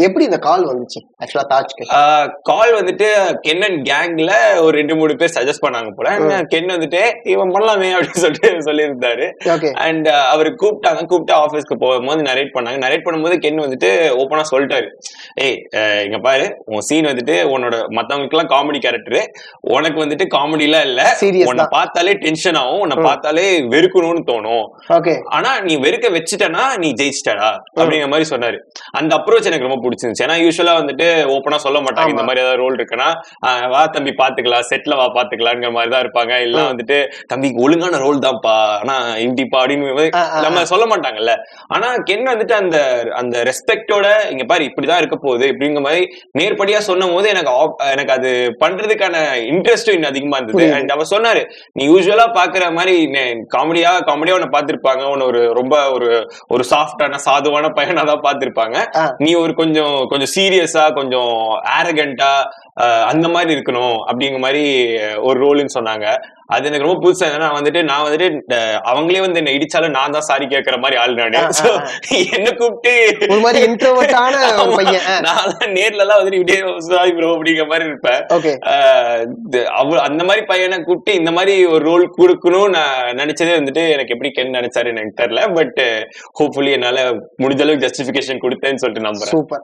எப்படி இந்த கால் வந்துச்சு ஆக்சுவலா தாஜ்க்கு? கால் வந்துட்டு கென்னன் கேங்ல ஒரு 2-3 பேர் சஜஸ்ட் பண்ணாங்க போல. கென் வந்துட்டு இவன் பண்ணலாமே அப்படின்னு சொல்லிட்டு சொல்லியிருந்தாரு. அண்ட் அவரு கூப்பிட்டு ஆபீஸ்க்கு போகும்போது நரேட் பண்ணாங்க. நரேட் பண்ணும்போது கென் வந்துட்டு ஓப்பனா சொல்லிட்டாரு, ஏய் இங்க பாரு, உன் சீன் வந்துட்டு உன்னோட மத்தவங்களுக்கு எல்லாம் காமெடி கேரக்டர், உனக்கு வந்துட்டு காமெடி எல்லாம் இல்ல, உன்னை பார்த்தாலே டென்ஷன் ஆகும், உன்னை பார்த்தாலே வெறுக்கணும்னு தோணும், ஆனா நீ வெறுக்க வச்சுட்டனா நீ ஜெயிச்சிட்டடா அப்படிங்கிற மாதிரி சொன்னாரு. அந்த அப்ரோச் எனக்கு ரொம்ப பிடிச்சிருந்துச்சு. ஏன்னா யூஸ்வலா வந்துட்டு ஓப்பனா சொல்ல மாட்டாங்க, இந்த மாதிரி ஏதாவது ரோல் இருக்குன்னா வா தம்பி பாத்துக்கலாம், செட்ல வா பாத்துக்கலாம்ங்கிற மாதிரிதான் இருப்பாங்க. இல்ல வந்துட்டு தம்பி ஒழுங்கான ரோல் தான்ப்பா ஆனா இப்படிப்பா அப்படின்னு நம்ம சொல்ல மாட்டாங்கல்ல. ஆனா கென் வந்துட்டு அந்த அந்த ரெஸ்பெக்டோட இங்க பாரு இப்படிதான் இருக்க போகுது அப்படிங்கிற மாதிரி நேர்படியா சொன்ன போது எனக்கு அது பண்றதுக்கான இன்ட்ரெஸ்டும் இன்னும் அதிகமா இருந்தது. அண்ட் அவர் சொன்னாரு, நீ யூஸ்வலா பாக்குற மாதிரி காமெடியா உன்னை பாத்திருப்பாங்க, உன்ன ஒரு ரொம்ப ஒரு சாஃப்டான சாதுவான பையனாதான் பாத்திருப்பாங்க, நீ ஒரு கொஞ்சம் சீரியஸா கொஞ்சம் ஆரகண்டா அந்த மாதிரி இருக்கணும் அப்படிங்கிற மாதிரி ஒரு ரோல்னு சொன்னாங்க. அது எனக்கு ரொம்ப புதுசா. நான் வந்துட்டு அவங்களே வந்து என்ன இடிச்சாலும் நான் தான் சாரி கேட்கற மாதிரி ஆள் நானு. என்ன கூப்பிட்டு நான் நேர்ல எல்லாம் வந்துட்டு இப்படியே சாரி ப்ரோ அப்படிங்கிற மாதிரி இருப்பேன். அந்த மாதிரி பையனை கூப்பிட்டு இந்த மாதிரி ஒரு ரோல் கொடுக்கணும்னு நான் நினைச்சதே வந்துட்டு எனக்கு எப்படி கென் நினைச்சாரு எனக்கு தெரியல. பட் ஹோப்ஃபுல்லி என்னால முடிஞ்ச அளவுக்கு ஜஸ்டிபிகேஷன் கொடுத்தேன்னு சொல்லிட்டு நம்புறேன்.